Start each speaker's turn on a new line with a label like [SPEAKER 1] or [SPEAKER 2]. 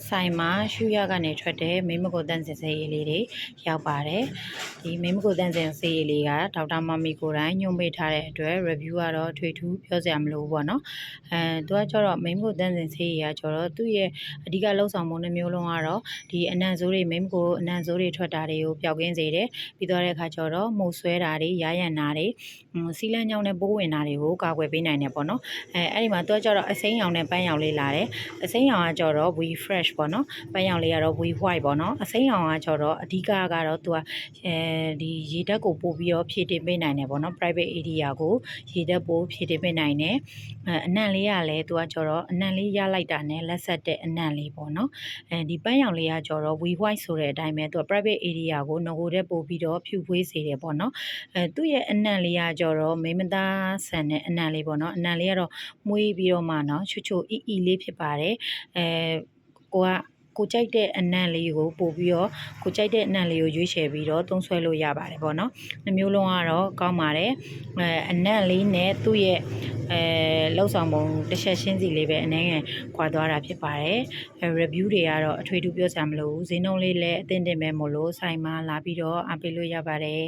[SPEAKER 1] ဆိုင်မှာရှူရကနေထွက်တဲ့မိမကိုတန့်စင်စေးရည်လေးတွေရောက်ပါတယ်ဒီမိမကိုတန့်စင်စေးရည်လေးကဒေါက်တာမမီကိုတိုင်းညွှန်ပေးထားတဲ့အတွက် review ကတော့ထွေထူးပြောစရာမလိုဘူးပေါ့နော်သူကကျတော့မိမကိုတန့်စင်စေးရည်ကကျတော့သူ့ရဲ့အဓိကလှုပ်ဆောင်မှုနှမျိုးလုံးကတော့ဒီအနံ့ဆိုးတွေမိမကိုအနံ့ဆိုးတွေထွက်တာတွေကိုပျောက်ကင်းစေတယ်ပြီးတော့တဲ့အခါကျတော့မှုဆွဲတာတွေရရန်တာတွေစီလန်းညောင်းနဲ့ပိုးဝင်တာတွေကိုကာကွယ်ပေးနိုင်တယ်ပေါ့နော်အဲ့ဒီမှာသူကကျတော့အစိမ်းရောင်နဲ့ပန်းရောင်လေးလာတယ်အစိမ်းရောင်ကကျတော့ we fresh ပေါ့နော်ပန်းရောင်လေးကတော့ we white ပေါ့နော်အစိမ်းရောင်ကကျတော့အဓိကကတော့သူကဒီရေဓာတ်ကိုပို့ပြီးတော့ဖြည့်တင်ပေးနိုင်တယ်ပေါ့နော် private area ကိုရေဓာတ်ပို့ဖြည့်တင်ပေးနိုင်တယ်အနံ့လေးကလည်းသူကကျတော့အနံ့လေးရလိုက်တာနဲ့လက်ဆက်တဲ့အနံ့လေးပေါ့နော်ဒီပန်းရောင်လေးကကျတော့ we white ဆိုတဲ့အတိုင်းပဲသူက private area ကိုငကိုတဲ့ပို့ပြီးတော့ဖြူဖွေးစေတယ်ပေါ့နော်သူ့ရဲ့အနံ့လေးကကျတော့မိမသားဆန်တဲ့အနံ့လေးပေါ့နော်အနံ့လေးကတော့မွေးပြီးတော့မှနော်ချွတ်ချွတ်အီလေးဖြစ်ပါတယ်ကိုကြိုက်တဲ့အနံ့လေးကိုပို့ပြီးတော့ကိုကြိုက်တဲ့အနံ့လေးကိုရွေးချယ်ပြီးတော့သုံးဆွဲလို့ရပါတယ်ပေါ့နော်နှမျိုးလုံးကတော့ကောင်းပါတယ်အနံ့လေးနဲ့သူ့ရဲ့လှုပ်ဆောင်ပုံတစ်ချက်ချင်းစီလေးပဲအနည်းငယ်ခွာသွားတာဖြစ်ပါတယ် review တွေကတော့အထွေထူးပြောစရာမလိုဘူးဈေးနှုန်းလေးလည်းအသင့်တင်ပဲမို့လို့ဆိုင်မှာလာပြီးတော့အားပေးလို့ရပါတယ်